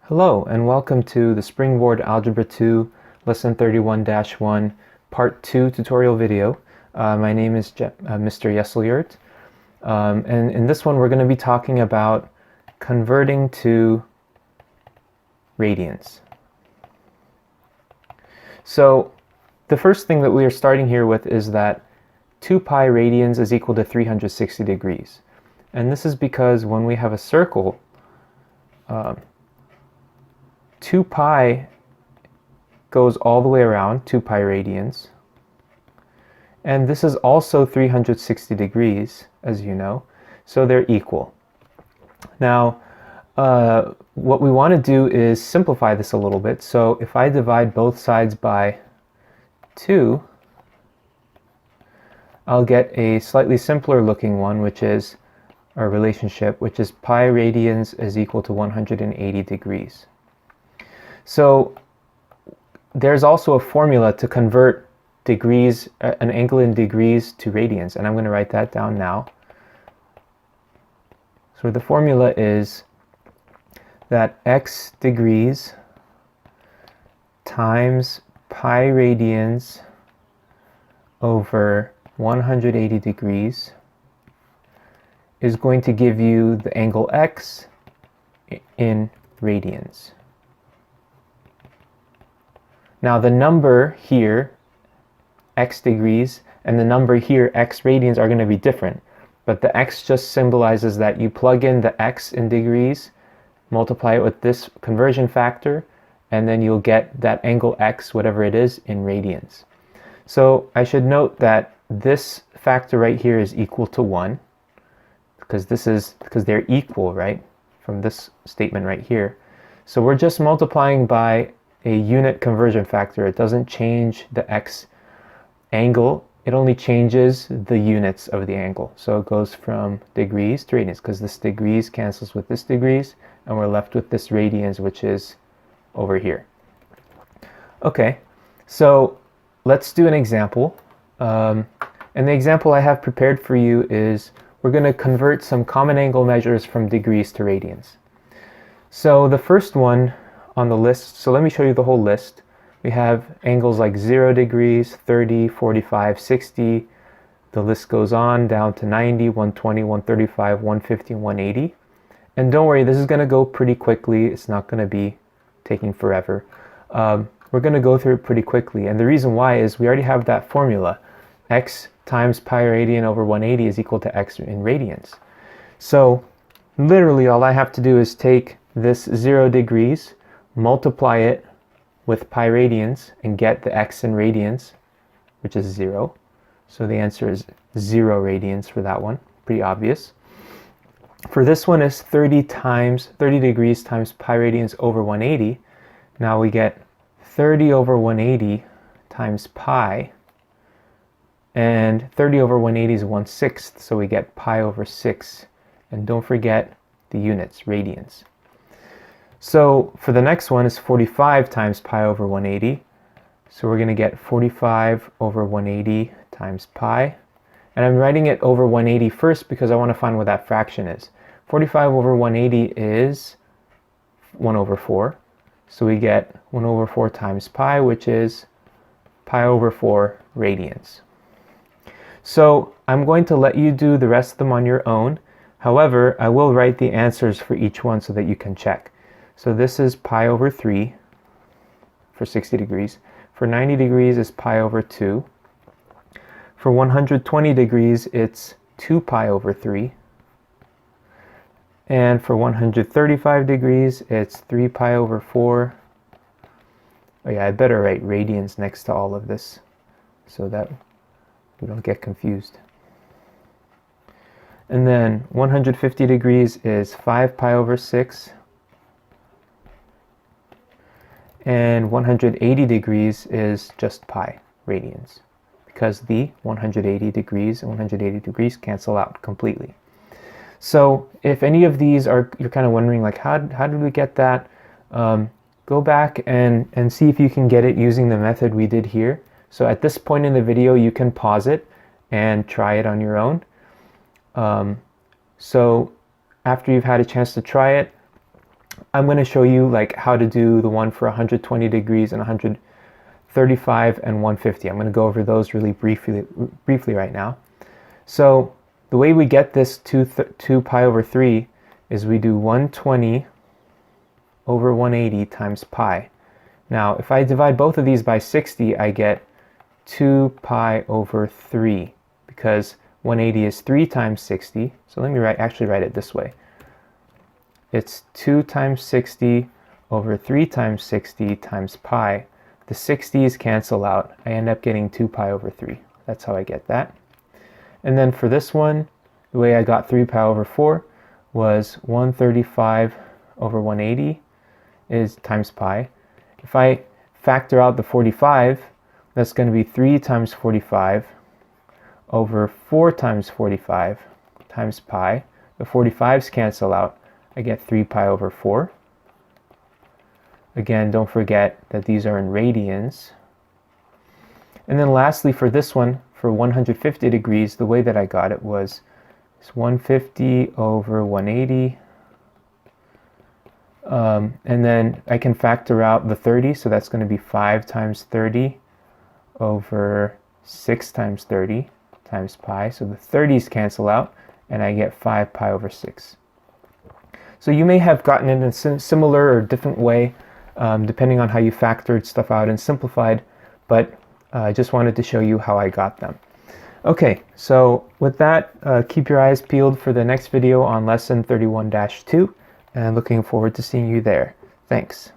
Hello and welcome to the Spring Board Algebra 2 Lesson 31-1 Part 2 tutorial video. My name is Mr. Yeselyurt, and in this one we're going to be talking about converting to radians. So the first thing that we are starting here with is that 2 pi radians is equal to 360 degrees. And this is because when we have a circle, 2 pi goes all the way around, 2 pi radians. And this is also 360 degrees, as you know, so they're equal. Now, what we want to do is simplify this a little bit. So if I divide both sides by 2, I'll get a slightly simpler looking one, which is our relationship, which is pi radians is equal to 180 degrees. So there's also a formula to convert degrees, an angle in degrees to radians, and I'm going to write that down now. So the formula is that x degrees times pi radians over 180 degrees is going to give you the angle x in radians. Now the number here, x degrees, and the number here, x radians, are going to be different. But the x just symbolizes that you plug in the x in degrees, multiply it with this conversion factor, and then you'll get that angle x, whatever it is, in radians. So I should note that this factor right here is equal to 1, because they're equal, right, from this statement right here. So we're just multiplying by a unit conversion factor. It doesn't change the x angle, it only changes the units of the angle. So it goes from degrees to radians, because this degrees cancels with this degrees, and we're left with this radians, which is over here. Okay, so let's do an example. And the example I have prepared for you is we're going to convert some common angle measures from degrees to radians. So the first one on the list, so let me show you the whole list. We have angles like 0 degrees, 30, 45, 60. The list goes on down to 90, 120, 135, 150, 180. And don't worry, this is going to go pretty quickly. It's not going to be taking forever. We're going to go through it pretty quickly. And the reason why is we already have that formula. X times pi radian over 180 is equal to x in radians. So literally all I have to do is take this 0 degrees, multiply it with pi radians, and get the x in radians, which is 0. So the answer is 0 radians for that one. Pretty obvious. For this one is 30 degrees times pi radians over 180. Now we get 30 over 180 times pi, and 30 over 180 is 1/6, so we get pi over 6. And don't forget the units, radians. So for the next one is 45 times pi over 180. So we're going to get 45 over 180 times pi. And I'm writing it over 180 first because I want to find what that fraction is. 45 over 180 is 1 over 4. So we get 1 over 4 times pi, which is pi over 4 radians. So I'm going to let you do the rest of them on your own. However, I will write the answers for each one so that you can check. So this is pi over 3 for 60 degrees. For 90 degrees is pi over 2. For 120 degrees it's 2 pi over 3. And for 135 degrees it's 3 pi over 4. Oh yeah, I better write radians next to all of this so that we don't get confused. And then 150 degrees is 5 pi over 6. And 180 degrees is just pi radians, because the 180 degrees and 180 degrees cancel out completely. So if any of these are, you're kind of wondering like, how did we get that? Go back and see if you can get it using the method we did here. So at this point in the video, you can pause it and try it on your own. So after you've had a chance to try it, I'm going to show you like how to do the one for 120 degrees and 135 and 150. I'm going to go over those really briefly right now. So the way we get this 2 pi over 3 is we do 120 over 180 times pi. Now, if I divide both of these by 60, I get 2 pi over 3, because 180 is 3 times 60. So let me actually write it this way. It's 2 times 60 over 3 times 60 times pi. The 60s cancel out. I end up getting 2 pi over 3. That's how I get that. And then for this one, the way I got 3 pi over 4 was 135 over 180 is times pi. If I factor out the 45, that's going to be 3 times 45 over 4 times 45 times pi. The 45s cancel out. I get 3 pi over 4. Again, don't forget that these are in radians. And then lastly, for this one, for 150 degrees, the way that I got it was 150 over 180. And then I can factor out the 30, so that's going to be 5 times 30 over 6 times 30 times pi. So the 30s cancel out, and I get 5 pi over 6. So you may have gotten it in a similar or different way, depending on how you factored stuff out and simplified, but I just wanted to show you how I got them. Okay, so with that, keep your eyes peeled for the next video on lesson 31-2, and looking forward to seeing you there. Thanks.